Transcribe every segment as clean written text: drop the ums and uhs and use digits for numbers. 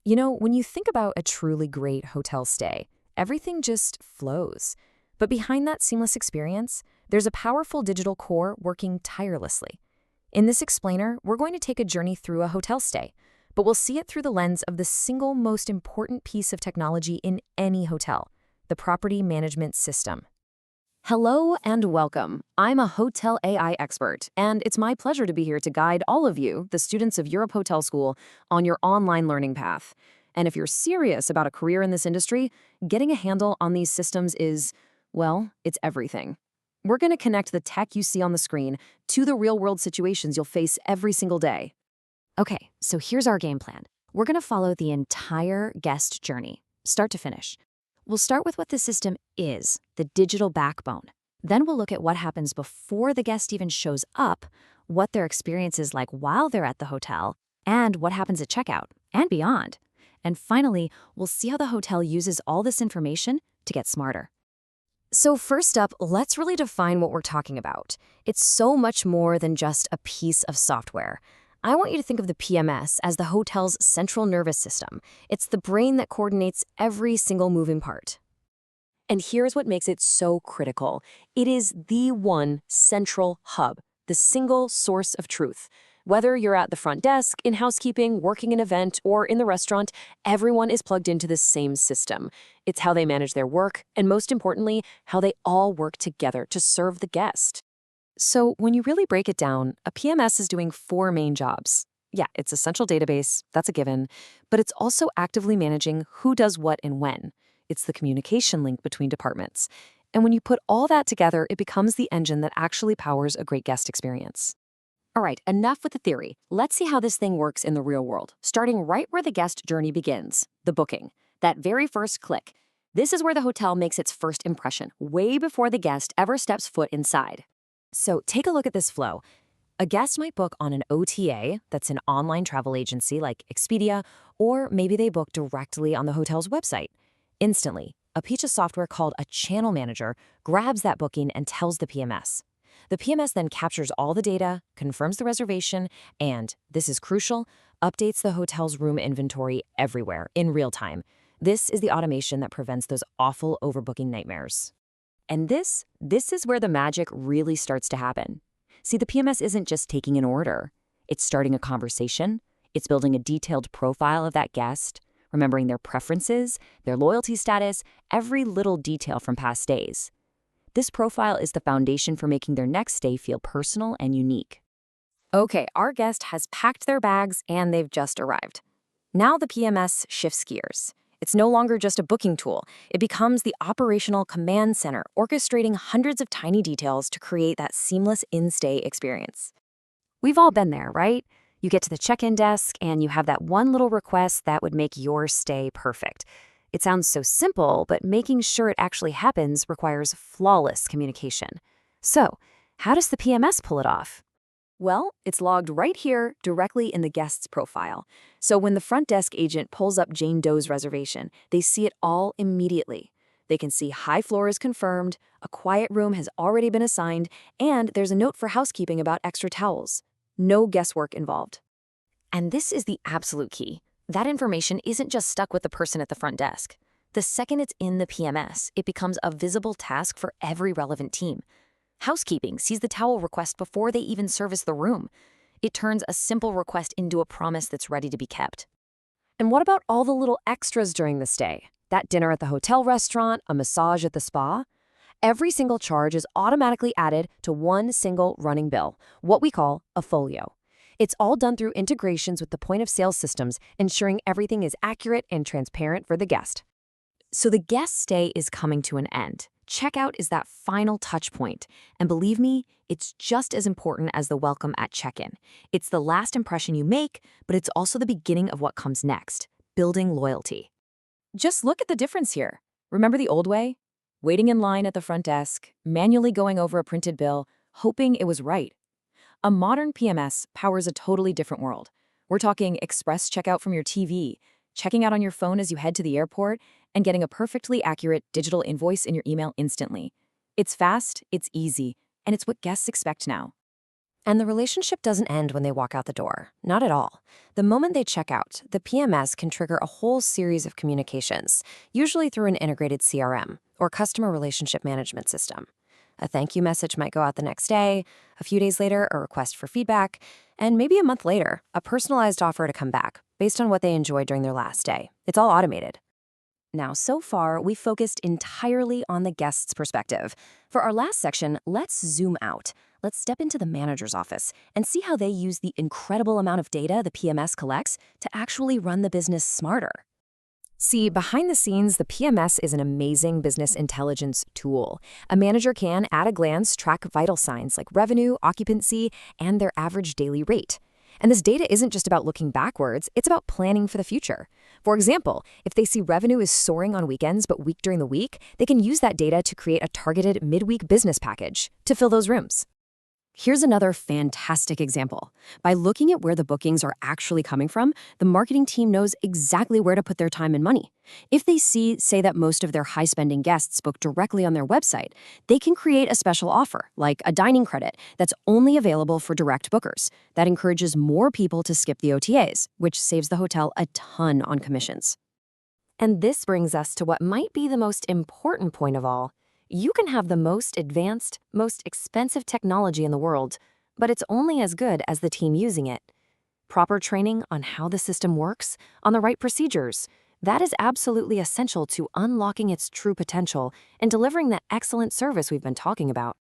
You know, when you think about a truly great hotel stay, everything just flows. But behind that seamless experience, there's a powerful digital core working tirelessly. In this explainer, we're going to take a journey through a hotel stay, but we'll see it through the lens of the single most important piece of technology in any hotel, the property management system. Hello and welcome. I'm a hotel AI expert, and it's my pleasure to be here to guide all of you, the students of Europe Hotel School, on your online learning path. And if you're serious about a career in this industry, getting a handle on these systems is, well, it's everything. We're going to connect the tech you see on the screen to the real-world situations you'll face every single day. Okay, so here's our game plan. We're going to follow the entire guest journey, start to finish. We'll start with what the system is, the digital backbone. Then we'll look at what happens before the guest even shows up, what their experience is like while they're at the hotel, and what happens at checkout, and beyond. And finally, we'll see how the hotel uses all this information to get smarter. So first up, let's really define what we're talking about. It's so much more than just a piece of software. I want you to think of the PMS as the hotel's central nervous system. It's the brain that coordinates every single moving part. And here's what makes it so critical. It is the one central hub, the single source of truth. Whether you're at the front desk, in housekeeping, working an event, or in the restaurant, everyone is plugged into the same system. It's how they manage their work, and most importantly, how they all work together to serve the guest. So when you really break it down, a PMS is doing four main jobs. Yeah, it's a central database, that's a given, but it's also actively managing who does what and when. It's the communication link between departments. And when you put all that together, it becomes the engine that actually powers a great guest experience. All right, enough with the theory. Let's see how this thing works in the real world, starting right where the guest journey begins, the booking. That very first click. This is where the hotel makes its first impression, way before the guest ever steps foot inside. So take a look at this flow. A guest might book on an OTA, that's an online travel agency like Expedia, or maybe they book directly on the hotel's website. Instantly, a piece of software called a channel manager grabs that booking and tells the PMS. The PMS then captures all the data, confirms the reservation, and, this is crucial, updates the hotel's room inventory everywhere in real time. This is the automation that prevents those awful overbooking nightmares. And this is where the magic really starts to happen. See, the PMS isn't just taking an order. It's starting a conversation. It's building a detailed profile of that guest, remembering their preferences, their loyalty status, every little detail from past stays. This profile is the foundation for making their next stay feel personal and unique. Okay, our guest has packed their bags and they've just arrived. Now the PMS shifts gears. It's no longer just a booking tool. It becomes the operational command center, orchestrating hundreds of tiny details to create that seamless in-stay experience. We've all been there, right? You get to the check-in desk and you have that one little request that would make your stay perfect. It sounds so simple, but making sure it actually happens requires flawless communication. So, how does the PMS pull it off? Well, it's logged right here, directly in the guest's profile. So when the front desk agent pulls up Jane Doe's reservation, they see it all immediately. They can see high floor is confirmed, a quiet room has already been assigned, and there's a note for housekeeping about extra towels. No guesswork involved. And this is the absolute key. That information isn't just stuck with the person at the front desk. The second it's in the PMS, it becomes a visible task for every relevant team. Housekeeping sees the towel request before they even service the room. It turns a simple request into a promise that's ready to be kept. And what about all the little extras during the stay? That dinner at the hotel restaurant, a massage at the spa? Every single charge is automatically added to one single running bill, what we call a folio. It's all done through integrations with the point-of-sale systems, ensuring everything is accurate and transparent for the guest. So the guest stay is coming to an end. Checkout is that final touch point. And believe me, it's just as important as the welcome at check-in. It's the last impression you make, but it's also the beginning of what comes next, building loyalty. Just look at the difference here. Remember the old way? Waiting in line at the front desk, manually going over a printed bill, hoping it was right. A modern PMS powers a totally different world. We're talking express checkout from your TV, checking out on your phone as you head to the airport, and getting a perfectly accurate digital invoice in your email instantly. It's fast, it's easy, and it's what guests expect now. And the relationship doesn't end when they walk out the door. Not at all. The moment they check out, the PMS can trigger a whole series of communications, usually through an integrated CRM or customer relationship management system. A thank you message might go out the next day, a few days later, a request for feedback, and maybe a month later, a personalized offer to come back based on what they enjoyed during their last day. It's all automated. Now, so far, we focused entirely on the guest's perspective. For our last section, let's zoom out. Let's step into the manager's office and see how they use the incredible amount of data the PMS collects to actually run the business smarter. See, behind the scenes, the PMS is an amazing business intelligence tool. A manager can, at a glance, track vital signs like revenue, occupancy, and their average daily rate. And this data isn't just about looking backwards, it's about planning for the future. For example, if they see revenue is soaring on weekends but weak during the week, they can use that data to create a targeted midweek business package to fill those rooms. Here's another fantastic example. By looking at where the bookings are actually coming from, the marketing team knows exactly where to put their time and money. If they say that most of their high-spending guests book directly on their website, they can create a special offer, like a dining credit, that's only available for direct bookers. That encourages more people to skip the OTAs, which saves the hotel a ton on commissions. And this brings us to what might be the most important point of all. You can have the most advanced, most expensive technology in the world, but it's only as good as the team using it. Proper training on how the system works, on the right procedures, that is absolutely essential to unlocking its true potential and delivering that excellent service we've been talking about.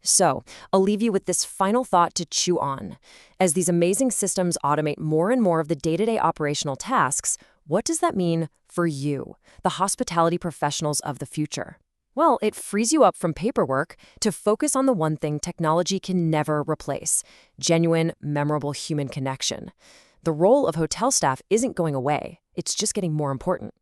So, I'll leave you with this final thought to chew on. As these amazing systems automate more and more of the day-to-day operational tasks, what does that mean for you, the hospitality professionals of the future? Well, it frees you up from paperwork to focus on the one thing technology can never replace: genuine, memorable human connection. The role of hotel staff isn't going away, it's just getting more important.